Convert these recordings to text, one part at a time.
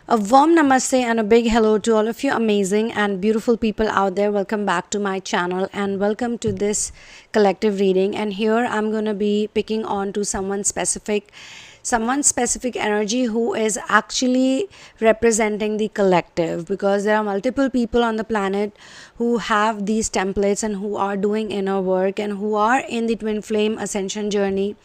A warm namaste and a big hello to all of you amazing and beautiful people out there. Welcome back to my channel and welcome to this collective reading. And here I'm going to be picking on to someone specific energy who is actually representing the collective, because there are multiple people on the planet who have these templates and who are doing inner work and who are in the twin flame ascension journey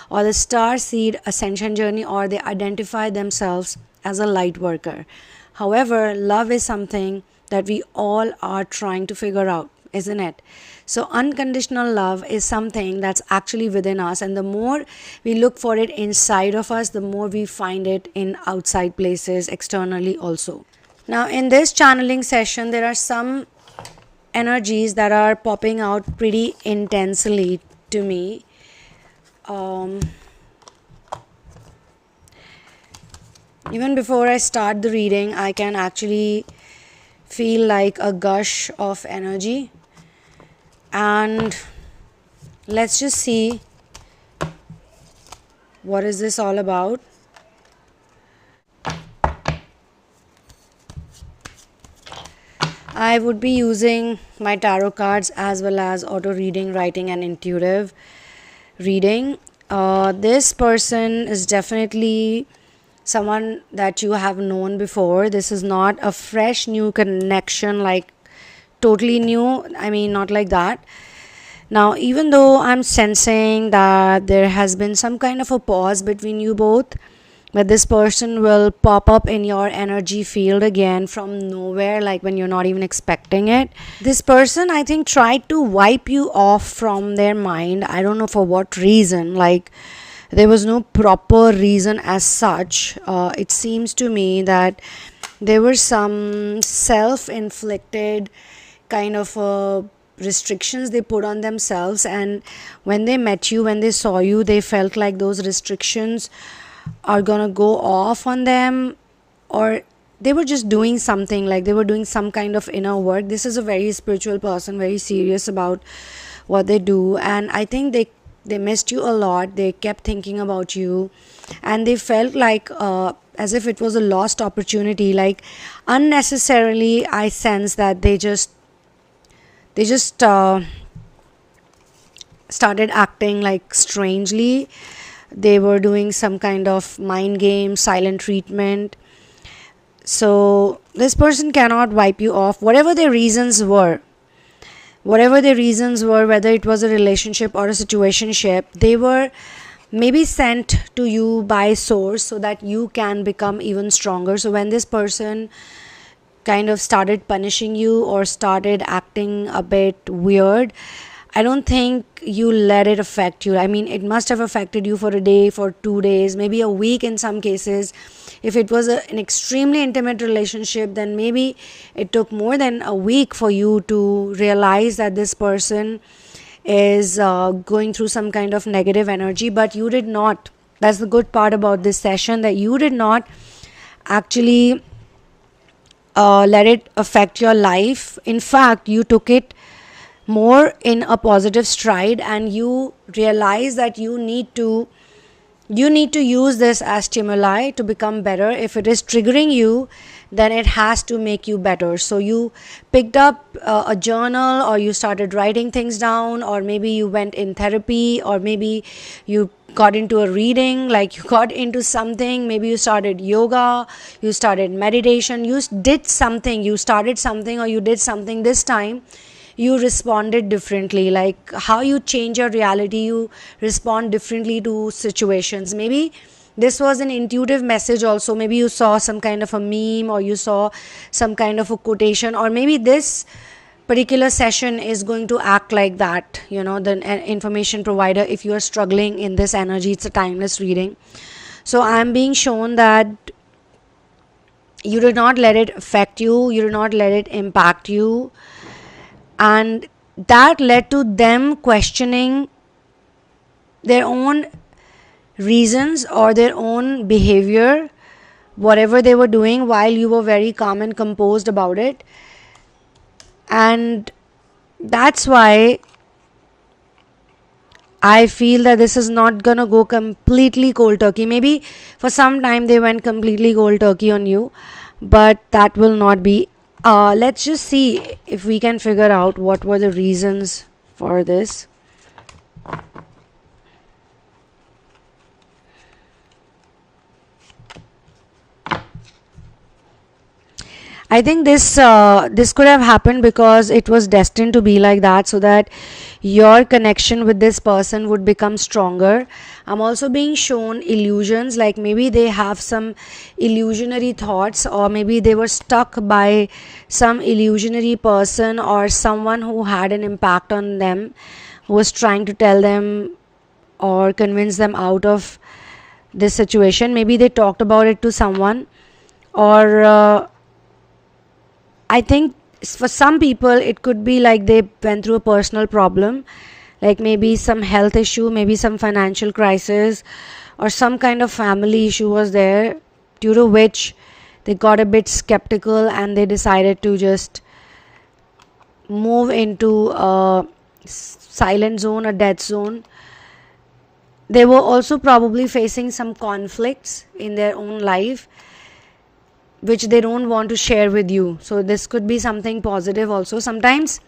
or the star seed ascension journey, or they identify themselves as a light worker. However, love is something that we all are trying to figure out, isn't it? So unconditional love is something that's actually within us, and the more we look for it inside of us, the more we find it in outside places, externally also. Now in this channeling session, there are some energies that are popping out pretty intensely to me. Even before I start the reading, I can actually feel like a gush of energy. And let's just see what is this all about. I would be using my tarot cards as well as auto reading, writing and intuitive reading. This person is definitely someone that you have known before. This is not a fresh new connection, like totally new. I mean, not like that. Now, even though I'm sensing that there has been some kind of a pause between you both, but this person will pop up in your energy field again from nowhere, like when you're not even expecting it. This person, I think, tried to wipe you off from their mind. I don't know for what reason. Like, there was no proper reason as such. It seems to me that there were some self-inflicted kind of restrictions they put on themselves, and when they met you, when they saw you, they felt like those restrictions are gonna go off on them, or they were just doing something, like they were doing some kind of inner work. This is a very spiritual person, very serious about what they do, and I think they missed you a lot. They kept thinking about you, and they felt like as if it was a lost opportunity. Like unnecessarily, I sense that they just started acting like strangely. They were doing some kind of mind game, silent treatment. So this person cannot wipe you off, whatever their reasons were. Whatever their reasons were, whether it was a relationship or a situationship, they were maybe sent to you by source so that you can become even stronger. So when this person kind of started punishing you or started acting a bit weird, I don't think you let it affect you. I mean, it must have affected you for a day, for 2 days, maybe a week in some cases. If it was an extremely intimate relationship, then maybe it took more than a week for you to realize that this person is going through some kind of negative energy. But you did not. That's the good part about this session, that you did not actually let it affect your life. In fact, you took it more in a positive stride, and you realize that you need to use this as stimuli to become better. If it is triggering you, then it has to make you better. So you picked up a journal, or you started writing things down, or maybe you went in therapy, or maybe you got into a reading, like you got into something. Maybe you started yoga, you started meditation, you did something, you started something, or you did something. This time you responded differently. Like how you change your reality, you respond differently to situations. Maybe this was an intuitive message also. Maybe you saw some kind of a meme, or you saw some kind of a quotation, or maybe this particular session is going to act like that, the information provider. If you are struggling in this energy, it's a timeless reading. So I'm being shown that you did not let it affect you, you did not let it impact you, and that led to them questioning their own reasons or their own behavior, whatever they were doing, while you were very calm and composed about it. And that's why I feel that this is not gonna go completely cold turkey. Maybe for some time they went completely cold turkey on you, but that will not be. Let's just see if we can figure out what were the reasons for this. I think this could have happened because it was destined to be like that, so that your connection with this person would become stronger. I'm also being shown illusions, like maybe they have some illusionary thoughts, or maybe they were stuck by some illusionary person or someone who had an impact on them, who was trying to tell them or convince them out of this situation. Maybe they talked about it to someone, or I think for some people it could be like they went through a personal problem, like maybe some health issue, maybe some financial crisis, or some kind of family issue was there, due to which they got a bit skeptical and they decided to just move into a silent zone, a dead zone. They were also probably facing some conflicts in their own life, which they don't want to share with you. So this could be something positive also. Sometimes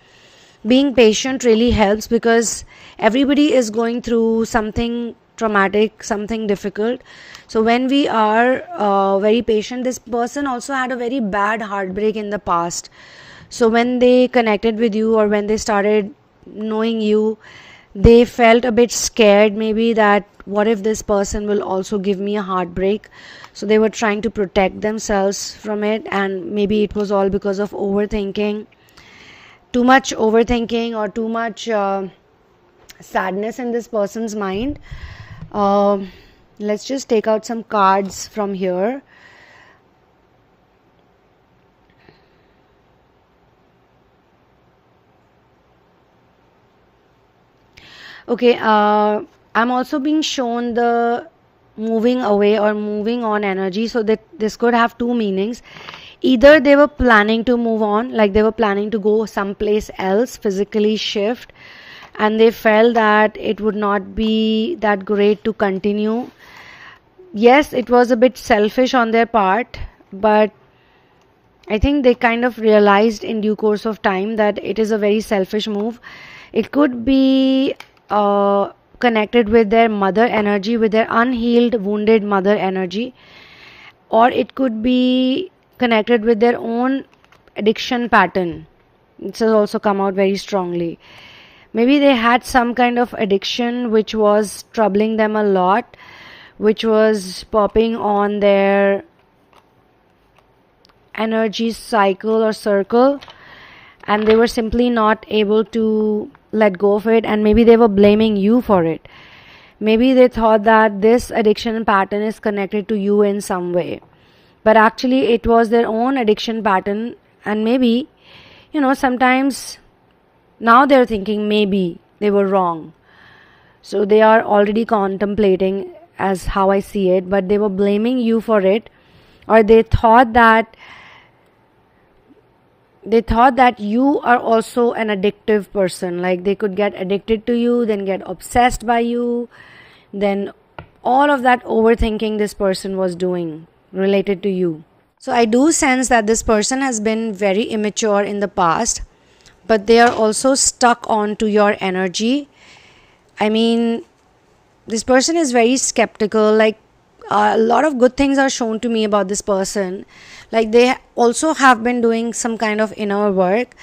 being patient really helps, because everybody is going through something traumatic, something difficult. So when we are very patient, this person also had a very bad heartbreak in the past. So when they connected with you, or when they started knowing you, they felt a bit scared, maybe, that what if this person will also give me a heartbreak. So they were trying to protect themselves from it, and maybe it was all because of overthinking, too much overthinking, or too much sadness in this person's mind. Let's just take out some cards from here. Okay, I'm also being shown the moving away or moving on energy, so that this could have two meanings. Either they were planning to move on, like they were planning to go someplace else, physically shift, and they felt that it would not be that great to continue. Yes, it was a bit selfish on their part, but I think they kind of realized in due course of time that it is a very selfish move. It could be connected with their mother energy, with their unhealed, wounded mother energy, or it could be connected with their own addiction pattern. This has also come out very strongly. Maybe they had some kind of addiction which was troubling them a lot, which was popping on their energy cycle or circle, and they were simply not able to let go of it, and maybe they were blaming you for it. Maybe they thought that this addiction pattern is connected to you in some way, but actually it was their own addiction pattern. And maybe, sometimes now they're thinking maybe they were wrong, so they are already contemplating, as how I see it, but they were blaming you for it, or they thought that you are also an addictive person, like they could get addicted to you, then get obsessed by you, then all of that overthinking this person was doing related to you. So I do sense that this person has been very immature in the past, but they are also stuck on to your energy. I mean, this person is very skeptical, like a lot of good things are shown to me about this person. Like they also have been doing some kind of inner work.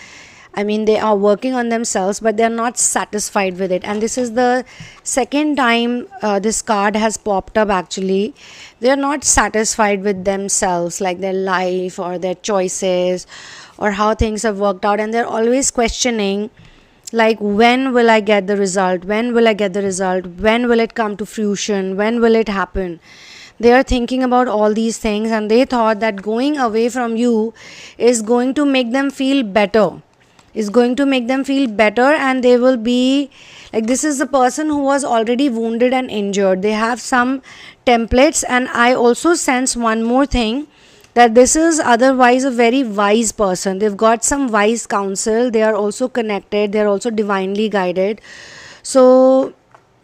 I mean, they are working on themselves, but they're not satisfied with it. And this is the second time this card has popped up actually. They're not satisfied with themselves, like their life or their choices or how things have worked out. And they're always questioning, like, when will I get the result? When will I get the result? When will it come to fruition? When will it happen? They are thinking about all these things, and they thought that going away from you is going to make them feel better. And they will be like, this is the person who was already wounded and injured. They have some templates, and I also sense one more thing, that this is otherwise a very wise person. They've got some wise counsel. They are also connected. They are also divinely guided. So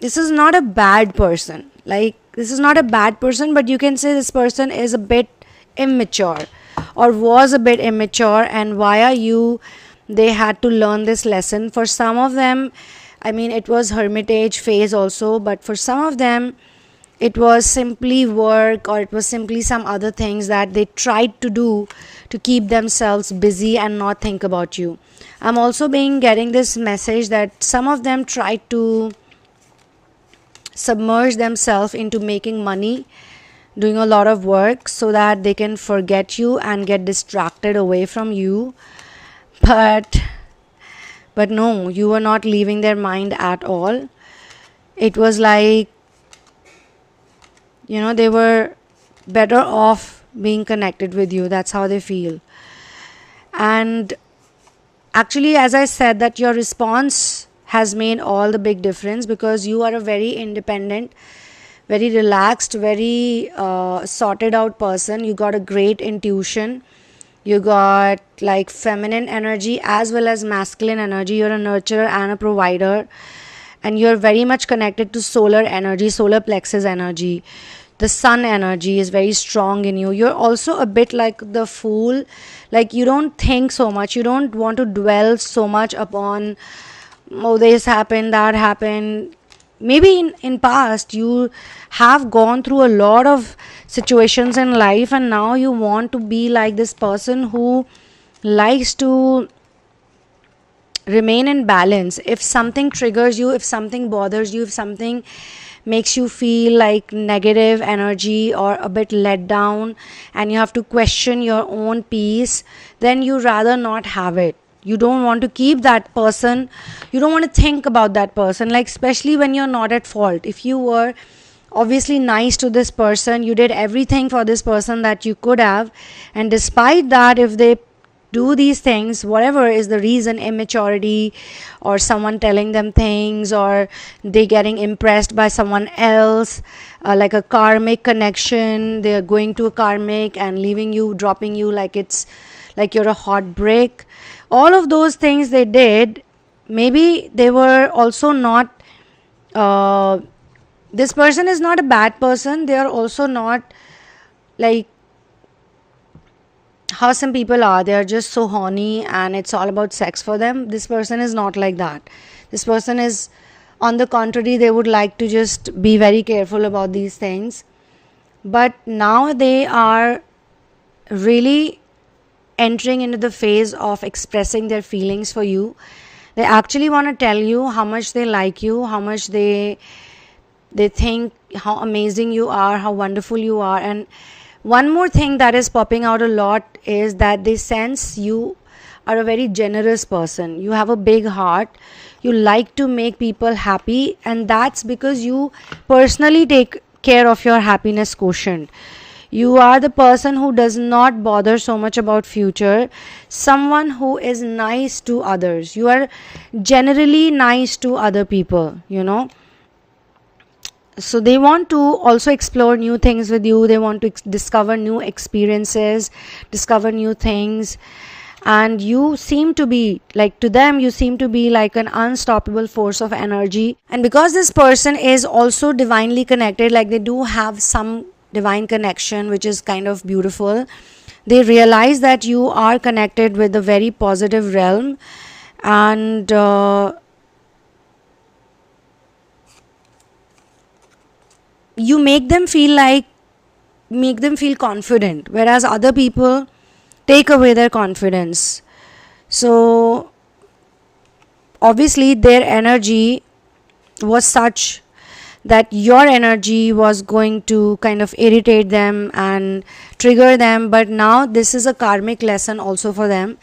this is not a bad person. Like, this is not a bad person, but you can say this person is a bit immature or was a bit immature, and they had to learn this lesson. For some of them, I mean, it was hermitage phase also, but for some of them it was simply work, or it was simply some other things that they tried to do to keep themselves busy and not think about you. I'm also getting this message that some of them tried to submerge themselves into making money, doing a lot of work so that they can forget you and get distracted away from you. But no, you were not leaving their mind at all. It was like, they were better off being connected with you. That's how they feel. And actually, as I said, that your response has made all the big difference, because you are a very independent, very relaxed, very sorted out person. You got a great intuition. You got like feminine energy as well as masculine energy. You're a nurturer and a provider, and you're very much connected to solar energy, solar plexus energy. The sun energy is very strong in you. You're also a bit like the fool. Like, you don't think so much. You don't want to dwell so much upon, oh, this happened, that happened. Maybe in past you have gone through a lot of situations in life, and now you want to be like this person who likes to remain in balance. If something triggers you, if something bothers you, if something makes you feel like negative energy or a bit let down, and you have to question your own peace, then you rather not have it. You don't want to keep that person. You don't want to think about that person, like, especially when you're not at fault. If you were obviously nice to this person, you did everything for this person that you could have, and despite that, if they do these things, whatever is the reason, immaturity or someone telling them things, or they getting impressed by someone else, like a karmic connection, they're going to a karmic and leaving you, dropping you like it's like you're a hot brick. All of those things they did, maybe they were also not, this person is not a bad person. They are also not like how some people are. They are just so horny and it's all about sex for them. This person is not like that. This person is, on the contrary, they would like to just be very careful about these things. But now they are really entering into the phase of expressing their feelings for you. They actually want to tell you how much they like you, how much they think how amazing you are, how wonderful you are. And one more thing that is popping out a lot is that they sense you are a very generous person. You have a big heart. You like to make people happy, and that's because you personally take care of your happiness quotient. You are the person who does not bother so much about future. Someone who is nice to others. You are generally nice to other people, So they want to also explore new things with you. They want to discover new experiences, discover new things. And you seem to be, like, to them, you seem to be like an unstoppable force of energy. And because this person is also divinely connected, like they do have some divine connection, which is kind of beautiful, they realize that you are connected with a very positive realm, and you make them feel confident, whereas other people take away their confidence. So obviously their energy was such that your energy was going to kind of irritate them and trigger them. But now this is a karmic lesson also for them.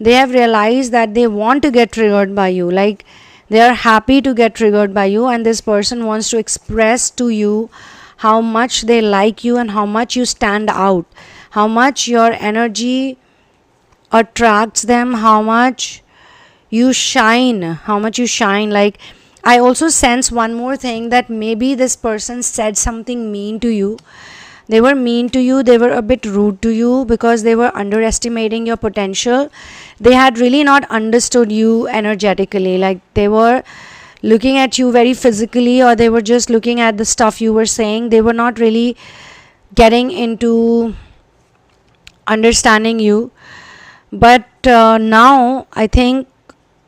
They have realized that they want to get triggered by you, like they are happy to get triggered by you, and this person wants to express to you how much they like you and how much you stand out, how much your energy attracts them, how much you shine. Like, I also sense one more thing, that maybe this person said something mean to you. They were mean to you, they were a bit rude to you because they were underestimating your potential. They had really not understood you energetically. Like, they were looking at you very physically, or they were just looking at the stuff you were saying. They were not really getting into understanding you. But now I think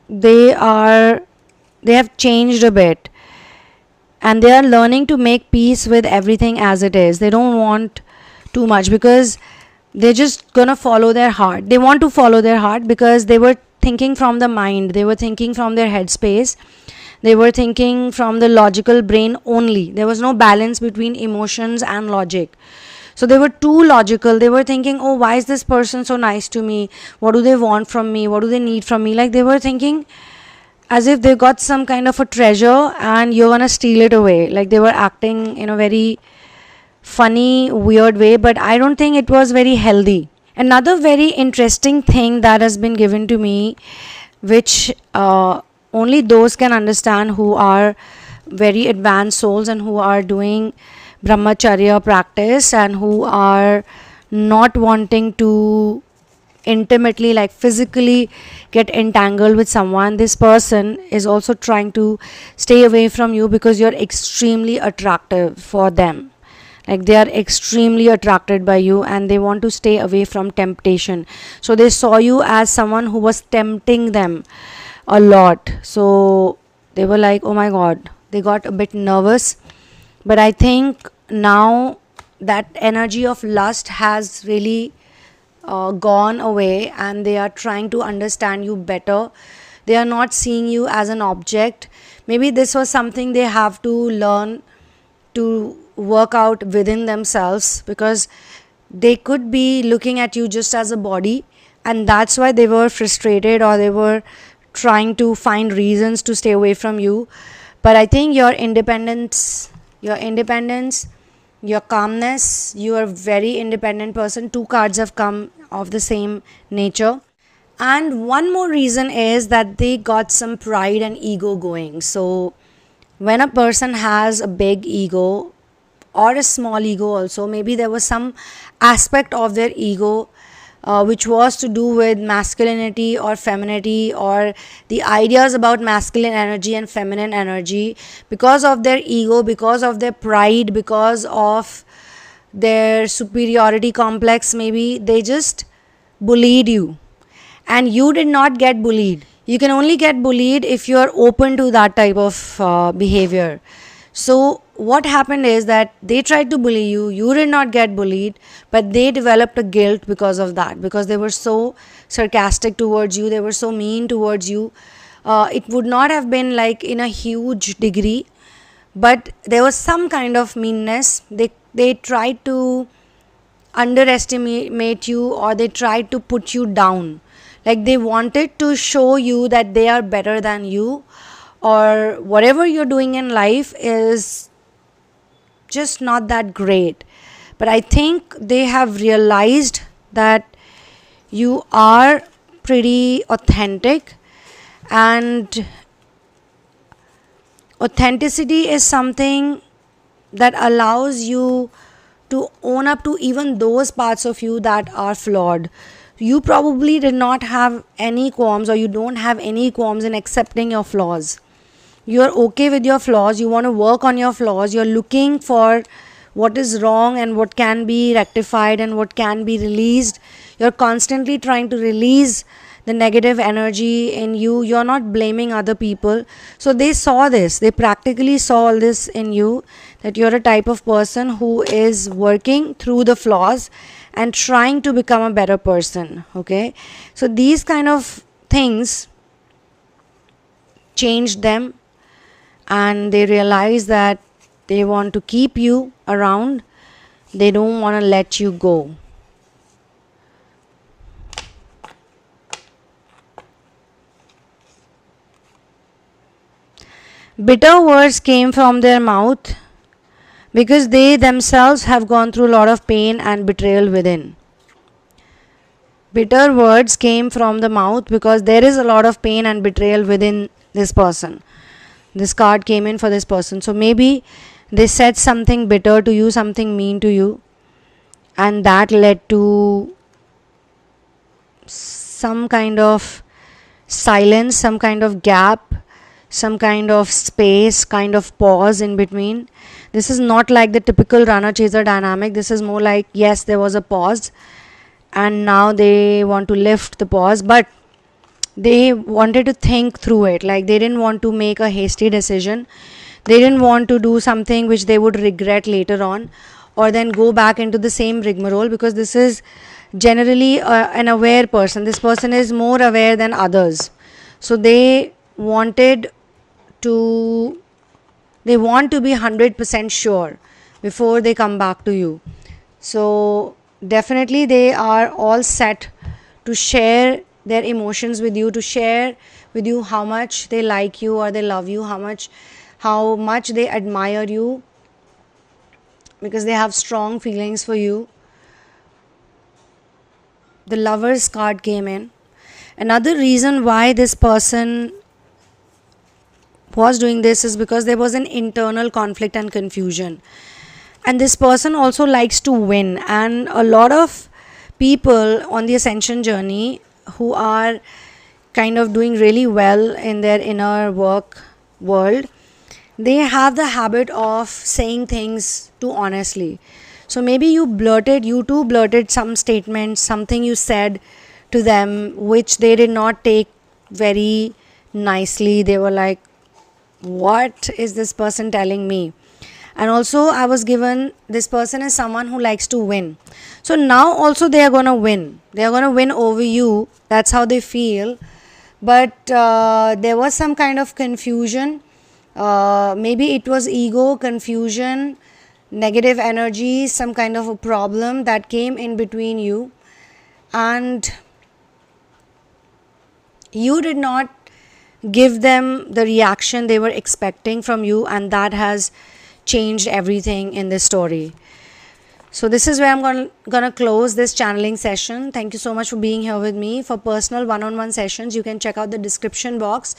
they have changed a bit, and they are learning to make peace with everything as it is. They don't want too much, because they're just gonna follow their heart. They want to follow their heart because they were thinking from the mind, they were thinking from their headspace, they were thinking from the logical brain only. There was no balance between emotions and logic. So they were too logical. They were thinking, oh, why is this person so nice to me? What do they want from me? What do they need from me? Like, they were thinking as if they got some kind of a treasure and you're gonna steal it away. Like, they were acting in a very funny, weird way, but I don't think it was very healthy. Another very interesting thing that has been given to me, which only those can understand who are very advanced souls and who are doing brahmacharya practice and who are not wanting to intimately, like physically, get entangled with someone. This person is also trying to stay away from you because you're extremely attractive for them. Like, they are extremely attracted by you and they want to stay away from temptation. So they saw you as someone who was tempting them a lot. So they were like, oh my god, they got a bit nervous. But I think now that energy of lust has really gone away, and they are trying to understand you better. They are not seeing you as an object. Maybe this was something they have to learn to work out within themselves, because they could be looking at you just as a body, and that's why they were frustrated, or they were trying to find reasons to stay away from you. But I think your independence, your calmness, you are a very independent person. 2 cards have come of the same nature. And one more reason is that they got some pride and ego going. So when a person has a big ego or a small ego also, maybe there was some aspect of their ego which was to do with masculinity or femininity, or the ideas about masculine energy and feminine energy. Because of their ego, because of their pride, because of their superiority complex, maybe they just bullied you, and you did not get bullied. You can only get bullied if you are open to that type of behavior. So what happened is that they tried to bully you, you did not get bullied, but they developed a guilt because of that, because they were so sarcastic towards you, they were so mean towards you. It would not have been like in a huge degree, but there was some kind of meanness. They tried to underestimate you, or they tried to put you down. Like, they wanted to show you that they are better than you, or whatever you're doing in life is just not that great. But I think they have realized that you are pretty authentic, and authenticity is something that allows you to own up to even those parts of you that are flawed. You probably did not have any qualms, or you don't have any qualms in accepting your flaws. You are okay with your flaws. You want to work on your flaws. You're looking for what is wrong and what can be rectified and what can be released. You're constantly trying to release the negative energy in you. You're not blaming other people. So they saw this. They practically saw all this in you, that you're a type of person who is working through the flaws and trying to become a better person. Okay? So these kind of things changed them, and they realize that they want to keep you around. They don't want to let you go. Bitter words came from their mouth because they themselves have gone through a lot of pain and betrayal within. Bitter words came from the mouth because there is a lot of pain and betrayal within this person. This card came in for this person. So maybe they said something bitter to you, something mean to you, and that led to some kind of silence, some kind of gap, some kind of space, kind of pause in between. This is not like the typical runner chaser dynamic. This is more like, yes, there was a pause and now they want to lift the pause, but they wanted to think through it. Like, they didn't want to make a hasty decision. They didn't want to do something which they would regret later on, or then go back into the same rigmarole, because this is generally an aware person. This person is more aware than others. So they want to be 100% sure before they come back to you. So definitely they are all set to share their emotions with you, to share with you how much they like you or they love you, how much they admire you, because they have strong feelings for you. The Lovers card came in. Another reason why this person was doing this is because there was an internal conflict and confusion. And this person also likes to win. And a lot of people on the ascension journey who are kind of doing really well in their inner work world, they have the habit of saying things too honestly. So maybe you too blurted some statements, something you said to them which they did not take very nicely. They were like, what is this person telling me? And also I was given, this person is someone who likes to win. So now also they are going to win. They are going to win over you. That's how they feel. But there was some kind of confusion. Maybe it was ego, confusion, negative energy, some kind of a problem that came in between you. And you did not give them the reaction they were expecting from you, and that has changed everything in this story. So this is where I'm gonna close this channeling session. Thank you so much for being here with me. For personal one-on-one sessions, you can check out the description box.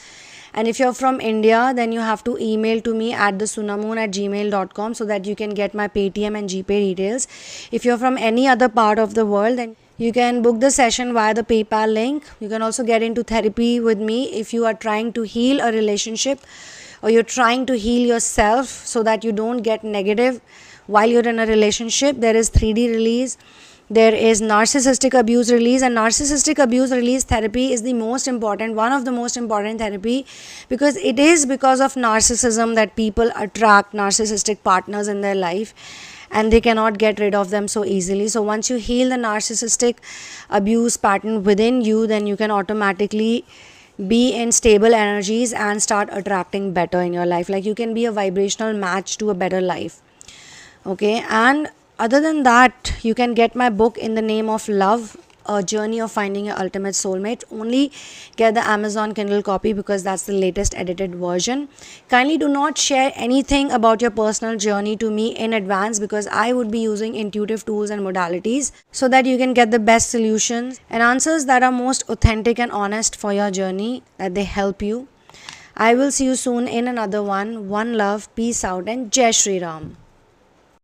And if you're from India, then you have to email to me at thesunamoon@gmail.com so that you can get my PAYTM and GPAY details. If you're from any other part of the world, then you can book the session via the PayPal link. You can also get into therapy with me if you are trying to heal a relationship, or you're trying to heal yourself so that you don't get negative while you're in a relationship. There is 3D release. There is narcissistic abuse release, and narcissistic abuse release therapy is the most important, one of the most important therapy, because it is because of narcissism that people attract narcissistic partners in their life, and they cannot get rid of them so easily. So once you heal the narcissistic abuse pattern within you, then you can automatically be in stable energies and start attracting better in your life. Like, you can be a vibrational match to a better life. Okay, and other than that, you can get my book In the Name of Love, A Journey of Finding Your Ultimate Soulmate. Only get the Amazon Kindle copy because that's the latest edited version. Kindly do not share anything about your personal journey to me in advance, because I would be using intuitive tools and modalities so that you can get the best solutions and answers that are most authentic and honest for your journey, that they help you. I will see you soon in another one. One love, peace out, and Jai Shri Ram.